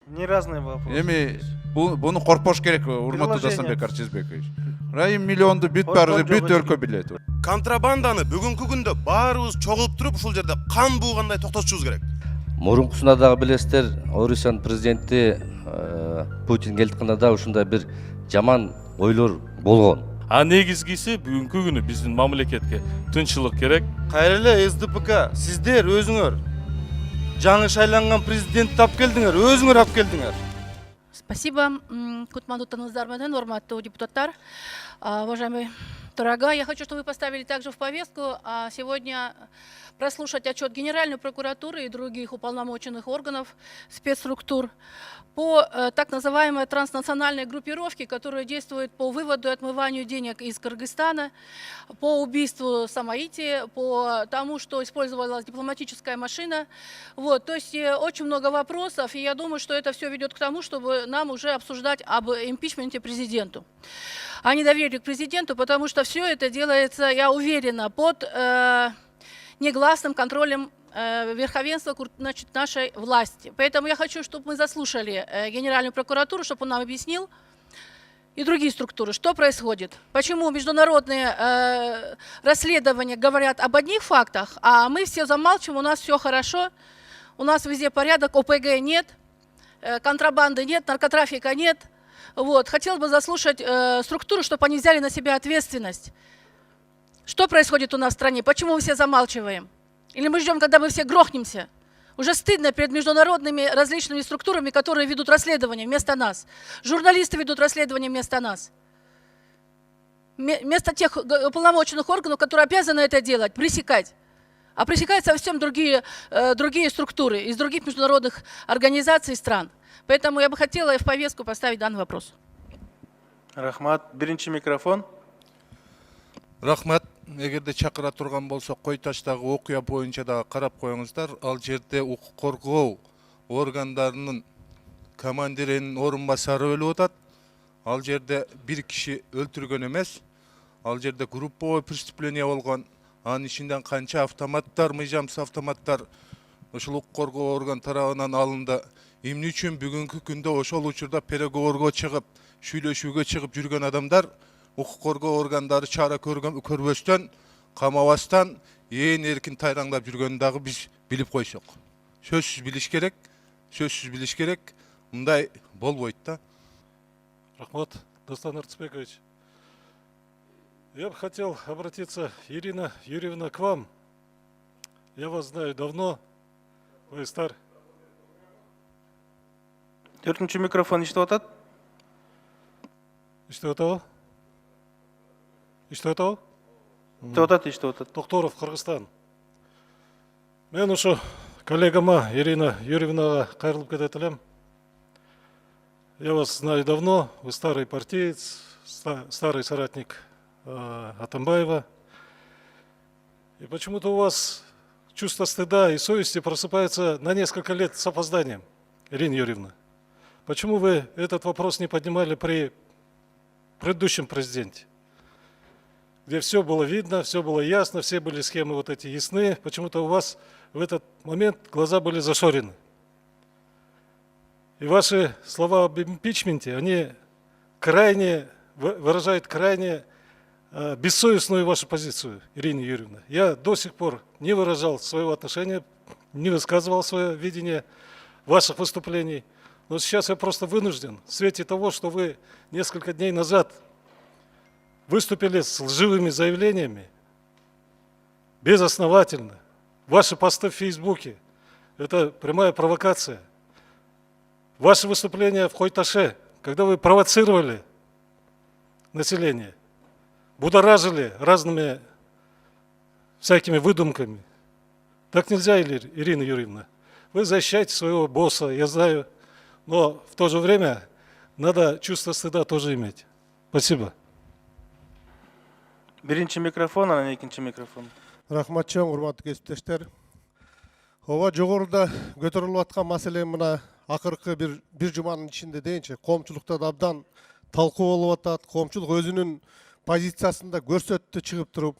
Не разные вопросы. Эми буну коркпош керек, урматтуу Дастанбек Арчизбекович. Райым миллионду бүт баргы бүт өлкө билет. Контрабанданы бүгүнкү күндө баарыбыз чогулуп туруп ушул жерде кан буугандай токтотушубуз керек. Мурункусуна дагы билесиздер, Орусиянын президенти Путин келткенде да ушундай бир жаман ойлор болгон. А негизгиси бүгүнкү күнү биздин мамлекетке тынччылык керек. Кайрылы СДПК, сиздер өзүңөр жаңы шайланган президентти алып келдиңер, өзүңөр алып келдиңер. Спасибо, Кутмандутаныздар менен, урматтуу депутаттар. Уважаемый Турага, я хочу, чтобы вы поставили также в повестку сегодня прослушать отчет Генеральной прокуратуры и других уполномоченных органов, спецструктур по так называемой транснациональной группировке, которая действует по выводу и отмыванию денег из Кыргызстана, по убийству Самаити, по тому, что использовалась дипломатическая машина. Вот, то есть очень много вопросов, и я думаю, что это все ведет к тому, чтобы нам уже обсуждать об импичменте президенту, о недоверии к президенту, потому что все это делается, я уверена, под негласным контролем верховенства, значит, нашей власти. Поэтому я хочу, чтобы мы заслушали Генеральную прокуратуру, чтобы он нам объяснил, и другие структуры, что происходит. Почему международные расследования говорят об одних фактах, а мы все замалчиваем, у нас все хорошо, у нас везде порядок, ОПГ нет, контрабанды нет, наркотрафика нет. Вот. Хотелось бы заслушать структуру, чтобы они взяли на себя ответственность. Что происходит у нас в стране? Почему мы все замалчиваем? Или мы ждем, когда мы все грохнемся? Уже стыдно перед международными различными структурами, которые ведут расследование вместо нас. Журналисты ведут расследование вместо нас. Вместо тех уполномоченных органов, которые обязаны это делать, пресекать. А пресекают совсем другие структуры из других международных организаций и стран. Поэтому я бы хотела в повестку поставить данный вопрос. Рахмат, биринчи микрофон. Рахмат. Эгерде чакыра турган болсо Кой Таштагы окуя боюнча да карап коюңуздар. Ал жерде укук коргоо органдарынын командиринин орун басары өлүп атат. Ал жерде бир киши өлтүргөн эмес. Ал жерде групповой преступление болгон. Анын ичинден канча автоматтар, мыйжамсыз автоматтар ушул укук коргоо орган тарабынан алынды. Эмне үчүн бүгүнкү күндө ошол учурда переговорго чыгып, сүйлөшүүгө чыгып жүргөн адамдар укук коргоо органдары чара көрбөстөн, камабастан ээн эркин тайраңдап жүргөнүн дагы биз билип койсок. Сөзсүз билиш керек. Мындай болбойт да. Рахмат, Дастан Арцбекович. Я бы хотел обратиться, Ирина Юрьевна, к вам. Я вас знаю давно. Вы стар. Төртүнчү микрофон иштеп атат. Иштеп атабы? Иштеп атабы? Иштеп атат. Токторов, Кыргызстан. Мен ушу коллегама Ирина Юрьевнага кайрылып кетет элем. Я вас знаю давно, вы старый партиец, старый соратник Атамбаева. И почему-то у вас чувство стыда и совести просыпается на несколько лет с опозданием, Ирина Юрьевна. Почему вы этот вопрос не поднимали при предыдущем президенте, где все было видно, все было ясно, все были схемы вот эти ясны? Почему-то у вас в этот момент глаза были зашорены. И ваши слова об импичменте, они выражают крайне бессовестную вашу позицию, Ирина Юрьевна. Я до сих пор не выражал своего отношения, не высказывал свое видение ваших выступлений. Но сейчас я просто вынужден, в свете того, что вы несколько дней назад выступили с лживыми заявлениями, безосновательно. Ваши посты в Фейсбуке – это прямая провокация. Ваши выступления в Хой-Таше, когда вы провоцировали население, будоражили разными всякими выдумками. Так нельзя, Ирина Юрьевна. Вы защищаете своего босса, я знаю, но в то же время надо чувство стыда тоже иметь. Спасибо. Биринчи микрофон, анан экинчи микрофон. Рахмат чоң, урматтуу кесиптештер. Ооба, жогоруда көтөрүлүп аткан маселе мына акыркы бир жуманын ичинде дейинчи коомчулукта да абдан талкуу болуп атат. Коомчулук өзүнүн позициясында көрсөттү чыгып туруп.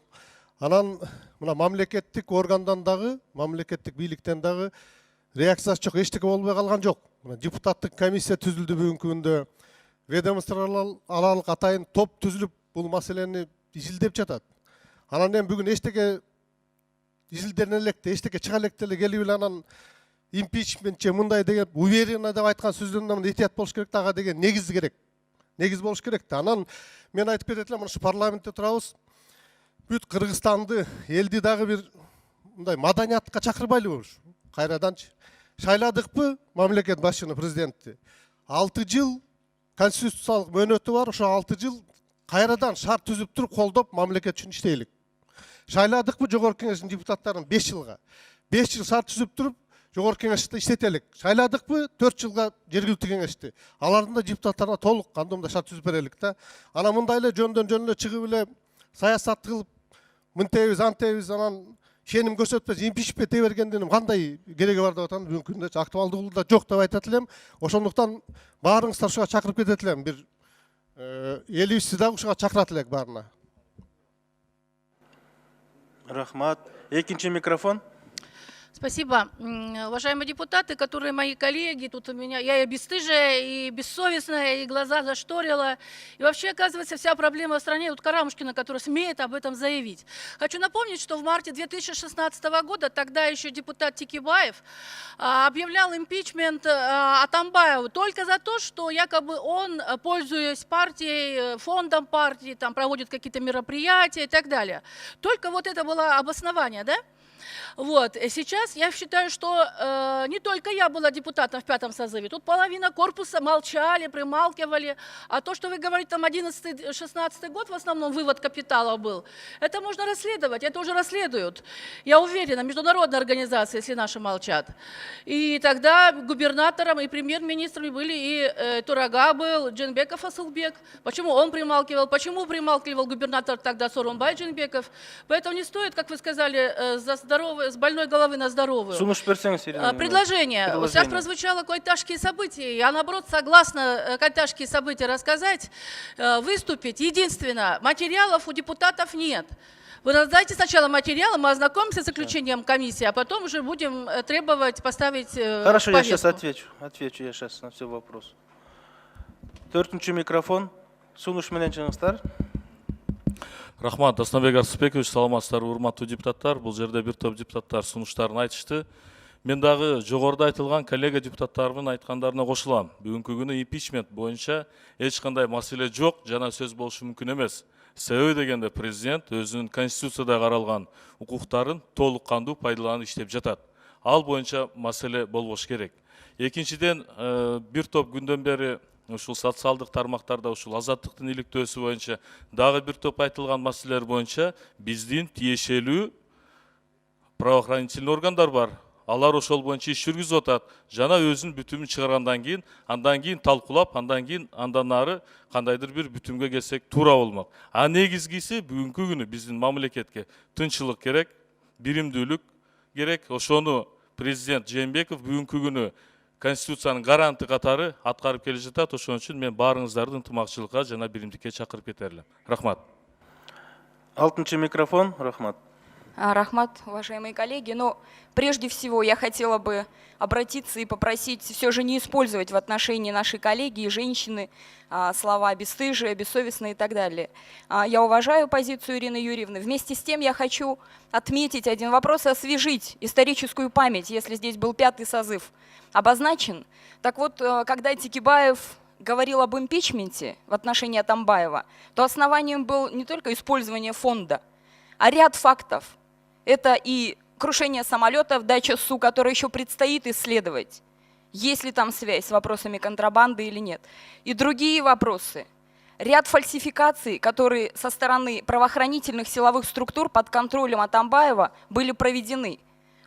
Анан мына мамлекеттик органдан дагы, мамлекеттик бийликтен дагы реакциясы жок, эчтеке болбой калган жок. мына депутаттык комиссия түзүлдү бүгүнкү күндө. Ведомстволук атайын топ түзүлүп бул маселени изилдеп жатат. Анан эми бүгүн эчтеке изилдене электе, эчтеке чыга электе эле келип эле анан импичмент же мындай деген уверенно деп айткан сөздөрүнөн этият болуш керек ага деген негиз керек. Негиз болуш керек да. Анан мен айтып кетет элем, ушу парламентте турабыз. Бүт Кыргызстанды, элди дагы бир мындай маданиятка чакырбайлыбы ушу? Кайраданчы. Шайладыкпы мамлекет башчыны, президентти? 6 жыл конституциялык мөөнөтү бар, ошо 6 жыл кайрадан шарт түзүп туруп колдоп мамлекет үчүн иштейлик. Шайладыкпы жогорку кеңештин депутаттарын 5 жылга? 5 жыл шарт түзүп туруп жогорку кеңешти иштетелик. Шайладыкпы 4 жылга жергиликтүү кеңешти? Алардын да депутаттарына толук кандайда шарт түзүп берелик да. Анан мындай эле жөндөн эле чыгып эле саясат кылып мынтебиз, антебиз, анан ишеним көрсөтпөс, импичмент ете бергендин кандай кереги бар деп атам, бүгүнкү күндө актуалдуулугу да жок деп айтат элем. Ошондуктан баарыңыздар ушуга чакырып кетет элем. Бир элибизди дагы ушуга чакырат элек баарына. Рахмат. Экинчи микрофон. Спасибо. Уважаемые депутаты, которые мои коллеги, тут у меня, я и бесстыжая, и бессовестная, и глаза зашторила. И вообще, оказывается, вся проблема в стране, вот Карамушкина, который смеет об этом заявить. Хочу напомнить, что в марте 2016 года тогда еще депутат Текебаев объявлял импичмент Атамбаеву только за то, что якобы он, пользуясь партией, фондом партии, там проводит какие-то мероприятия и так далее. Только вот это было обоснование, да? Вот. Сейчас я считаю, что не только я была депутатом в 5-м созыве, тут половина корпуса молчали, прималкивали. А то, что вы говорите, там 11-16 год в основном вывод капитала был, это можно расследовать, это уже расследуют. Я уверена, международные организации, если наши молчат. И тогда губернатором и премьер-министрами были и Турага был, Дженбеков Асылбек. Почему он прималкивал, почему прималкивал губернатор тогда Сооронбай Дженбеков. Поэтому не стоит, как вы сказали, с больной головы на здоровую. Предложение. Сейчас прозвучало какое-то тяжкие события. Я, наоборот, согласна какие тяжкие события рассказать, выступить. Единственное, материалов у депутатов нет. Вы раздайте сначала материалы, мы ознакомимся с заключением комиссии, а потом уже будем требовать поставить Хорошо, повестку. я сейчас отвечу я сейчас на все вопросы. Төртінші микрофон. Сунуш менен чыгыңыздар. Рахмат, Аснабек Арсызбекович, саламатсыздар, урматтуу депутаттар. Бул жерде бир топ депутаттар сунуштарын айтышты. Мен дагы жогоруда айтылган коллега депутаттардын айткандарына кошулам. Бүгүнкү күнү импичмент боюнча эч кандай маселе жок, жана сөз болушу мүмкүн эмес. Себеби дегенде президент өзүнүн конституцияда каралган укуктарын толук кандуу пайдаланып иштеп жатат. Ал боюнча маселе болбош керек. Экинчиден, бир топ күндөн бери ушул социалдык тармактарда ушул азаттыктын иликтөөсү боюнча дагы бир топ айтылган маселелер боюнча биздин тиешелүү правоохранительный органдар бар. Алар ошол боюнча иш жүргүзүп атат. Жана өзүнүн бүтүмүн чыгаргандан кийин, андан кийин талкуулап, андан ары кандайдыр бир бүтүмгө келсек туура болмок. А негизгиси бүгүнкү күнү биздин мамлекетке тынччылык керек, биримдүүлүк керек. Ошону президент Жээнбеков бүгүнкү күнү Конституциянын гаранты катары аткарып келе жатат. Ошон үчүн мен баарыңыздарды ынтымакчылыкка жана биримдикке чакырып кетер элем. Рахмат. Алтынчы микрофон. Рахмат. Рахмат, уважаемые коллеги. Но прежде всего я хотела бы обратиться и попросить все же не использовать в отношении нашей коллеги и женщины слова бесстыжие, бессовестные и так далее. Я уважаю позицию Ирины Юрьевны. Вместе с тем я хочу отметить один вопрос и освежить историческую память, если здесь был 5-й созыв обозначен. Так вот, когда Текебаев говорил об импичменте в отношении Атамбаева, то основанием был не только использование фонда, а ряд фактов. Это и крушение самолета в Дача-Су, которое еще предстоит исследовать, есть ли там связь с вопросами контрабанды или нет. И другие вопросы. Ряд фальсификаций, которые со стороны правоохранительных силовых структур под контролем Атамбаева были проведены.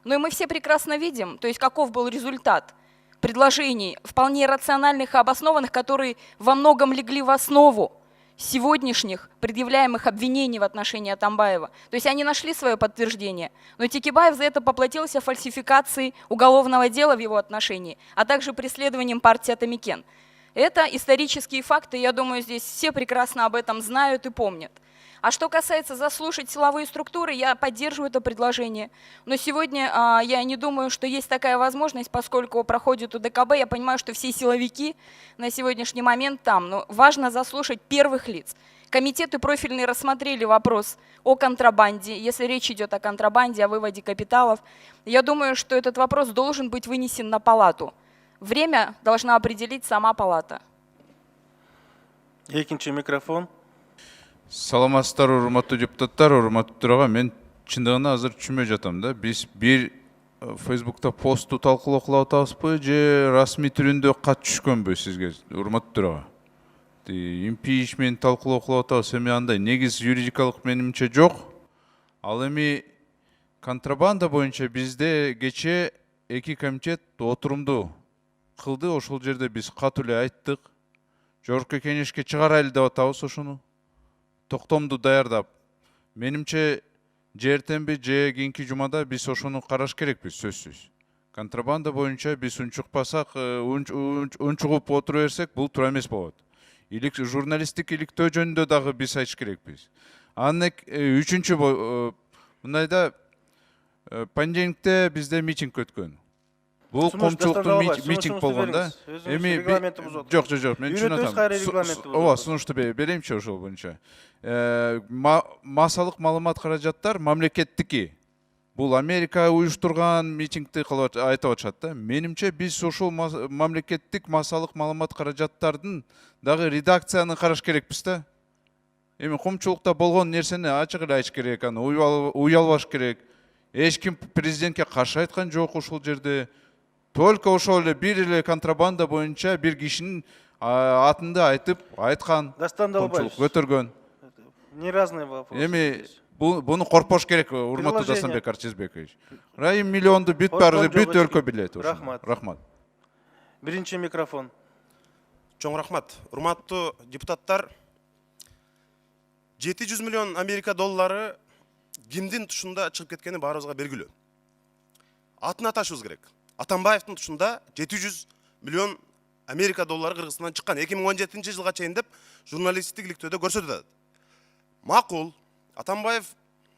Ну и мы все прекрасно видим, то есть каков был результат предложений, вполне рациональных и обоснованных, которые во многом легли в основу сегодняшних предъявляемых обвинений в отношении Атамбаева. То есть они нашли свое подтверждение, но Текебаев за это поплатился фальсификацией уголовного дела в его отношении, а также преследованием партии Атамекен. Это исторические факты, я думаю, здесь все прекрасно об этом знают и помнят. А что касается заслушать силовые структуры, я поддерживаю это предложение. Но сегодня я не думаю, что есть такая возможность, поскольку проходит УДКБ. Я понимаю, что все силовики на сегодняшний момент там. Но важно заслушать первых лиц. Комитеты профильные рассмотрели вопрос о контрабанде. Если речь идет о контрабанде, о выводе капиталов, я думаю, что этот вопрос должен быть вынесен на палату. Время должна определить сама палата. Екінші микрофон. Саламатсыздар, урматтуу депутаттар, урматтуу төраға, мен чындыгына азыр түшүнбөй жатам да. Биз бир Facebook'ta посту талкуулоо кылып атабызбы же расмий түрүндө кат түшкөнбү сизге, урматтуу төраға? Импичмент талкуулоо кылып атабыз, эми андай негиз юридикалык менимче жок. Ал эми контрабанда боюнча бизде кече эки комитет отурумду кылды, ошол жерде биз катуу эле айттык. Жогорку кеңешке чыгарайлы деп атабыз ошону. Токтомду даярдап. Менимче жертемби же кийинки жумада биз ошону караш керекпиз, сөзсүз. Контрабанда боюнча биз унчукпасак, унчугуп отура берсек, бул туура эмес болот. Журналисттик иликтөө жөнүндө дагы биз айтыш керекпиз. Анан үчүнчү мындайда понедельникте бизде митинг өткөн. Бул коомчулуктун митинг болгон да. Эми жок, мен түшүнөт. Ооба, сунушту беремчи ошол боюнча. Массалык маалымат каражаттар мамлекеттики. Бул Америка уюштурган митингди айтып атышат да. Менимче биз ошол мамлекеттик массалык маалымат каражаттардын дагы редакцияны караш керекпиз да. Эми коомчулукта болгон нерсени ачык эле айтыш керек, аны уялбаш керек. Эч ким президентке каршы айткан жок ошол жерде. Только ошол эле бир эле контрабанда боюнча бир кишинин атынды айтып, айткан, коомчулук көтөргөн. Не разные вопросы. Эми буну коркпош керек, урматтуу Дастанбек Арчизбекович. Райым миллионду бүт өлкө билет. Рахмат. Биринчи микрофон. Чоң рахмат. Урматтуу депутаттар, 700 миллион Америка доллары кимдин тушунда чыгып кеткени баарыбызга белгилүү. Атын аташыбыз керек. Атамбаевдин тушунда 700 миллион Америка доллары Кыргызстандан чыккан 2017 жылга чейин деп журналисттик иликтөөдө көрсөтүлөт. Макул, Атамбаев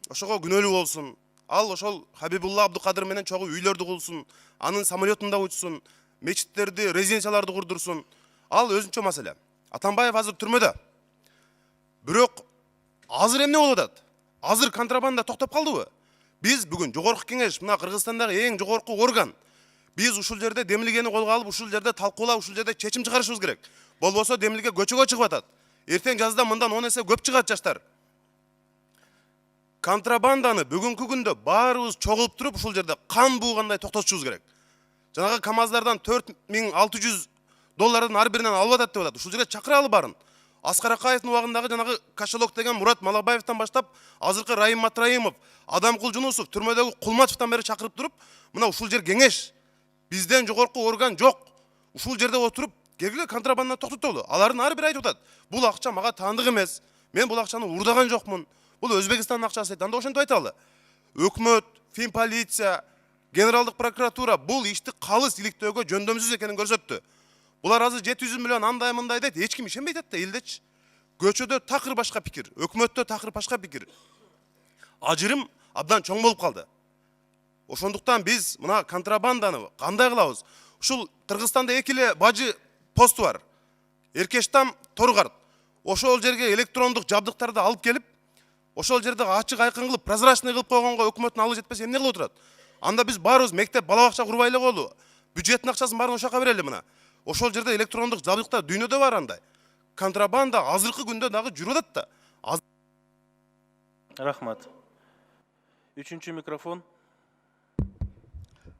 ошого күнөөлүү болсун. Ал ошол Хабибулла Абдукадыр менен чогуу үйлөрдү курсун, анын самолетунда учсун, мечиттерди, резиденцияларды курдурсун. Ал өзүнчө маселе. Атамбаев азыр түрмөдө. Бирок азыр эмне болуп атат? Азыр контрабанда токтоп калдыбы? Биз бүгүн жогорку кеңеш, мына Кыргызстандагы эң жогорку орган. Биз ушул жерде демилгени колго алып, ушул жерде талкуулап, ушул жерде чечим чыгарышыбыз керек. Болбосо демилге көчөгө чыгып атат. Эртең жазда мындан 10 эсе көп чыгат жаштар. Контрабанданы бүгүнкү күндө баарыбыз чогулуп туруп, ушул жерде кан буугандай токтотушубуз керек. Жанагы КАМАЗдардан 4600 доллардан ар биринен алып атат деп атат. Ушул жерге чакыралы барын. Аскар Акаевдин убагындагы жанагы кошелок деген Мурат Малабаевтан баштап, азыркы Райым Матраимов, Адамкул Жунусов, түрмөдөгү Кулматовтан бери чакырып туруп, мына ушул жер кеңеш, бизден жогорку орган жок. Ушул жерде отуруп, келгиле контрабанданы токтотолу. Алардын ар бири айтып атат. Бул акча мага таандык эмес. Мен бул акчаны урдаган жокмун. Бул Өзбекстандын акчасы дейт. Анда ошентип айталы. Өкмөт, Финполиция, Генералдык прокуратура бул ишти калыс иликтөөгө жөндөмсүз экенин көрсөттү. Булар азыр 700 миллион андай мындай дейт. Эч ким ишенбейт да элдечи. Көчөдө такыр башка пикир, өкмөттө такыр башка пикир. Ажырым абдан чоң болуп калды. Ошондуктан биз мына контрабанданы кандай кылабыз? Ушул Кыргызстанда эки эле бажы посту бар. Эркештам, Торгарт. Ошол жерге электрондук жабдыктарды алып келип, ошол жерде ачык айкын кылып, прозрачный кылып койгонго өкмөттүн алып жетпесе эмне кылып отурат? Анда биз баарыбыз мектеп, бала бакча курбай эле коелу. Бюджеттин акчасын баарын ошака берели мына. Ошол жерде электрондук жабдыктар дүйнөдө бар андай. Контрабанда азыркы күндө дагы жүрүп атат да. Рахмат. Үчүнчү микрофон.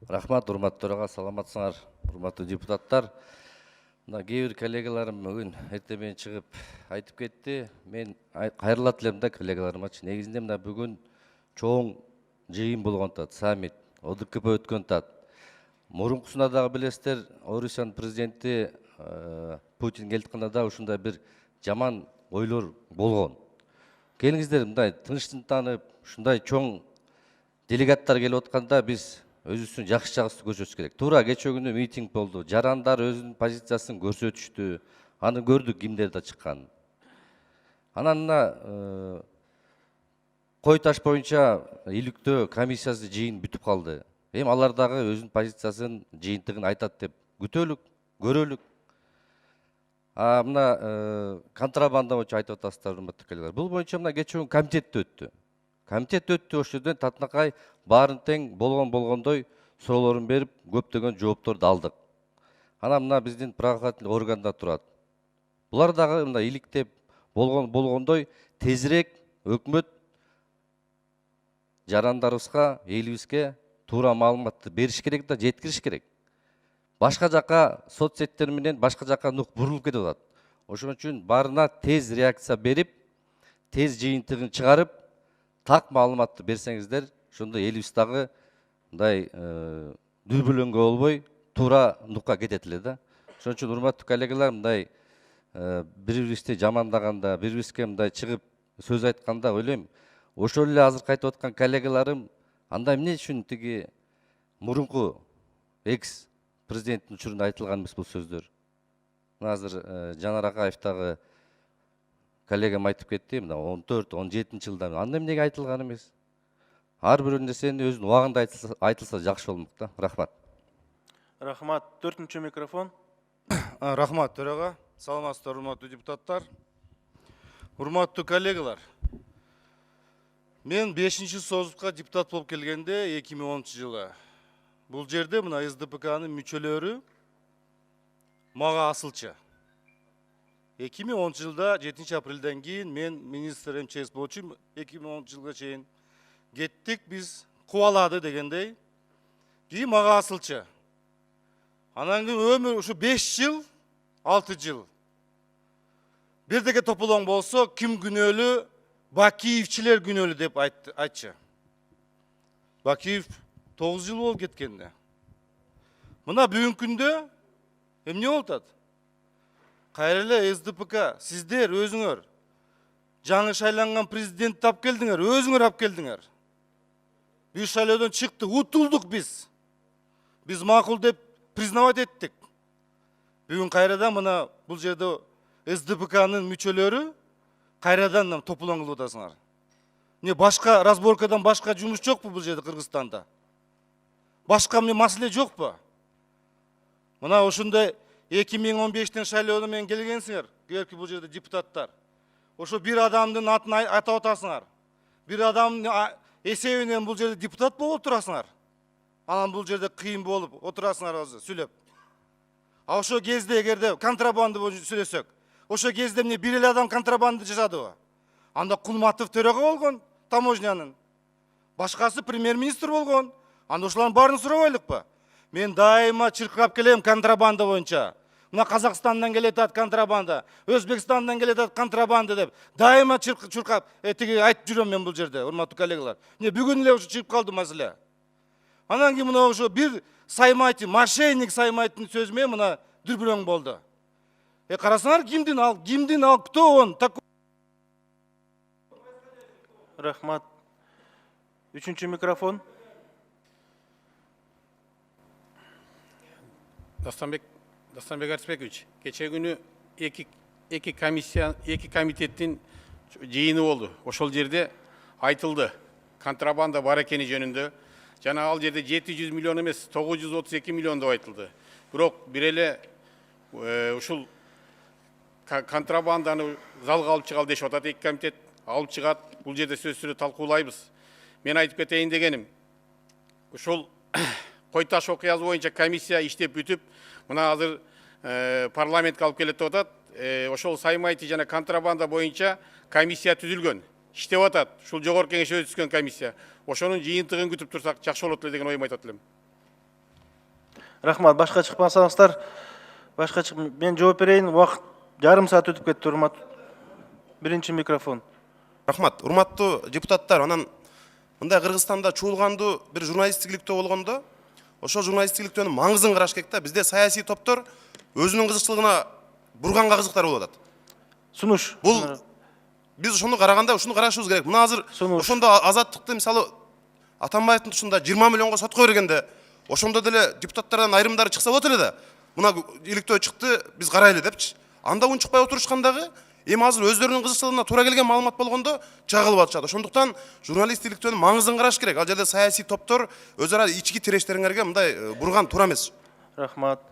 Рахмат, урматтуу төрага, саламатсыңар, урматтуу депутаттар. Мына кээ бир коллегаларым бүгүн эртең чыгып айтып кетти. Мен кайрылат элем да коллегаларымачы. Негизинде мына бүгүн чоң жыйын болгон тат, саммит, ОДКБ өткөн тат. Мурункусуна дагы билесиздер, Орусиянын президенти Путин келтканда да ушундай бир жаман ойлор болгон. Келиңиздер, мындай тынчтын таанып, ушундай чоң делегаттар келип атканда биз өзүбүздүн жакшы жагыбызды көрсөтүш керек. Туура кечээ күнү митинг болду. Жарандар өзүнүн позициясын көрсөтүштү. Аны көрдүк кимдер да чыкканын. Анан мына кой таш боюнча иликтөө комиссиясы жыйын бүтүп калды. Эми алар дагы өзүнүн позициясын, жыйынтыгын айтат деп күтөлүк, көрөлүк. Мына контрабанда боюнча айтып атасыздар, урматтуу коллегалар. Бул боюнча мына кечээ күнү комитет өттү. Комитет өттү, ошол жерден татынакай баарын тең болгондой суроолорун берип, көптөгөн жоопторду алдык. Анан мына биздин правоохранительный органдар турат. Булар дагы мына иликтеп болгондой тезирээк өкмөт жарандарыбызга, элибизге туура маалыматты бериш керек да, жеткириш керек. Башка жака соцсеттер менен башка жака нук бурулуп кетип атат. Ошон үчүн баарына тез реакция берип, тез жыйынтыгын чыгарып, так маалыматты берсеңиздер, ошондо элибиз дагы мындай дүрбөлөңгө болбой, туура нукка кетет эле да. Ошон үчүн урматтуу коллегалар, мындай бири-бирибизди жамандаганда, бири-бирибизге мындай чыгып сөз айтканда ойлойм, ошол эле азыр айтып аткан коллегаларым анда эмне үчүн тиги мурунку экс президенттин учурунда айтылган эмес бул сөздөр. Мына азыр Жанар Акаев дагы коллегам айтып кетти, мына 14-17 жылда анда эмнеге айтылган эмес? Ар бир нерсени өзүнүн убагында айтылса жакшы болмок да. Рахмат. Рахмат. 4-чү микрофон. Рахмат, төрага. Саламатсыздар, урматтуу депутаттар. Урматтуу коллегалар. Мен 5-ші созупка депутат болуп келгенде 2010 жылы. Бул жерде мына СДПКнын мүчөлөрү мага асылчы. 2010 жылда 7 апрелден кийин мен министр МЧС болчу 2010 жылга чейин кеттик биз кубалады дегендей. Кийин мага асылчы. Анан кийин өмүр ушу 5 жыл, 6 жыл. Бирдеге тополоң болсо ким күнөөлүү? Бакиевчилер күнөөлүү деп айтчы. Бакиев 9 жыл болуп кеткенде. Мына бүгүнкү күндө эмне болуп атат? Кайра эле СДПК сиздер өзүңөр жаңы шайланган президент тап келдиңер, өзүңөр ап келдиңер. Биз шайлоодон чыкты, утулдук биз. Биз макул деп признавать еттик. Бүгүн кайрадан мына бул жерде СДПКнын мүчөлөрү кайрадан тополоң кылып атасыңар. Не башка разборкадан башка жумуш жокпу бул жерде Кыргызстанда? Башка эмне маселе жокпу? Мына ошондой 2015-тен шайлоодон менен келгенсиңер, келки бул жерде депутаттар. Ошо бир адамдын атын атап атасыңар. Бир адамдын эсебинен бул жерде депутат болуп турасыңар. Анан бул жерде кыйын болуп отурасыңар азыр сүйлөп. А ошо кезде эгерде контрабанда боюнча сүйлөсөк, ошо кезде эмне бир эле адам контрабанда жасадыбы? Анда Кулматов төрага болгон таможнянын. Башкасы премьер-министр болгон. Анда ошолордун баарын сурабайлыкпы? Мен дайыма чыркырап келем контрабанда боюнча. Мына Казакстандан келетат контрабанда, Өзбекстандан келетат контрабанда деп дайыма чыркап тиги айтып жүрөм мен бул жерде, урматтуу коллегалар. Не бүгүн эле ушу чыгып калды маселе. Анан кийин мына ошо бир Саймайтин, мошенник Саймайтин сөзү менен мына дүрбөлөң болду. Карасаңар, кимдин ал, кто он такой? Рахмат. 3-чү микрофон. Дастанбек Арыспекович, кечээ күнү эки комитеттин жыйыны болду. Ошол жерде айтылды, контрабанда бар экени жөнүндө. Жана ал жерде 700 миллион эмес, 932 миллион деп айтылды. Бирок бир эле ушул контрабанданы залга алып чыгалы дешип атат эки комитет. Алып чыгат, бул жерде сөз сүрөт талкуулайбыз. Мен айтып кетейин дегеним, ушул Кой таш окуясы боюнча комиссия иштеп бүтүп, мына азыр парламентке алып келет деп атат. Ошол Саймайти жана контрабанда боюнча комиссия түзүлгөн, иштеп атат. Ушул жогорку кеңеште түзгөн комиссия. Ошонун жыйынтыгын күтүп турсак жакшы болот эле деген оюм айтат элем. Рахмат. Башка чыкпасаңыздар, мен жооп берейин. Убакыт жарым саат өтүп кетти, урмат. 1-чи микрофон. Рахмат. Урматтуу депутаттар, анан мындай Кыргызстанда чуулгандуу бир журналисттиктөө болгондо, ошол журналисттиктөөнүн маңызын караш керек да. Бизде саясий топтор өзүнүн кызыкчылыгына бурганга кызыктар болуп атат. Сунуш. Бул биз ошону караганда ушуну карашыбыз керек. Мына азыр ошондо Азаттыкты мисалы Атамбаевдин тушунда 20 миллионго сотко бергенде ошондо деле депутаттардан айрымдары чыкса болот эле да. Мына иликтөө чыкты, биз карайлы депчи. Анда унчукпай отурушкан дагы эми азыр өздөрүнүн кызыкчылыгына туура келген маалымат болгондо чагылып атышат. Ошондуктан журналист иликтөөнүн маңызын караш керек. Ал жерде саясий топтор өз ара ички тирештериңерге мындай бурган туура эмес. Рахмат.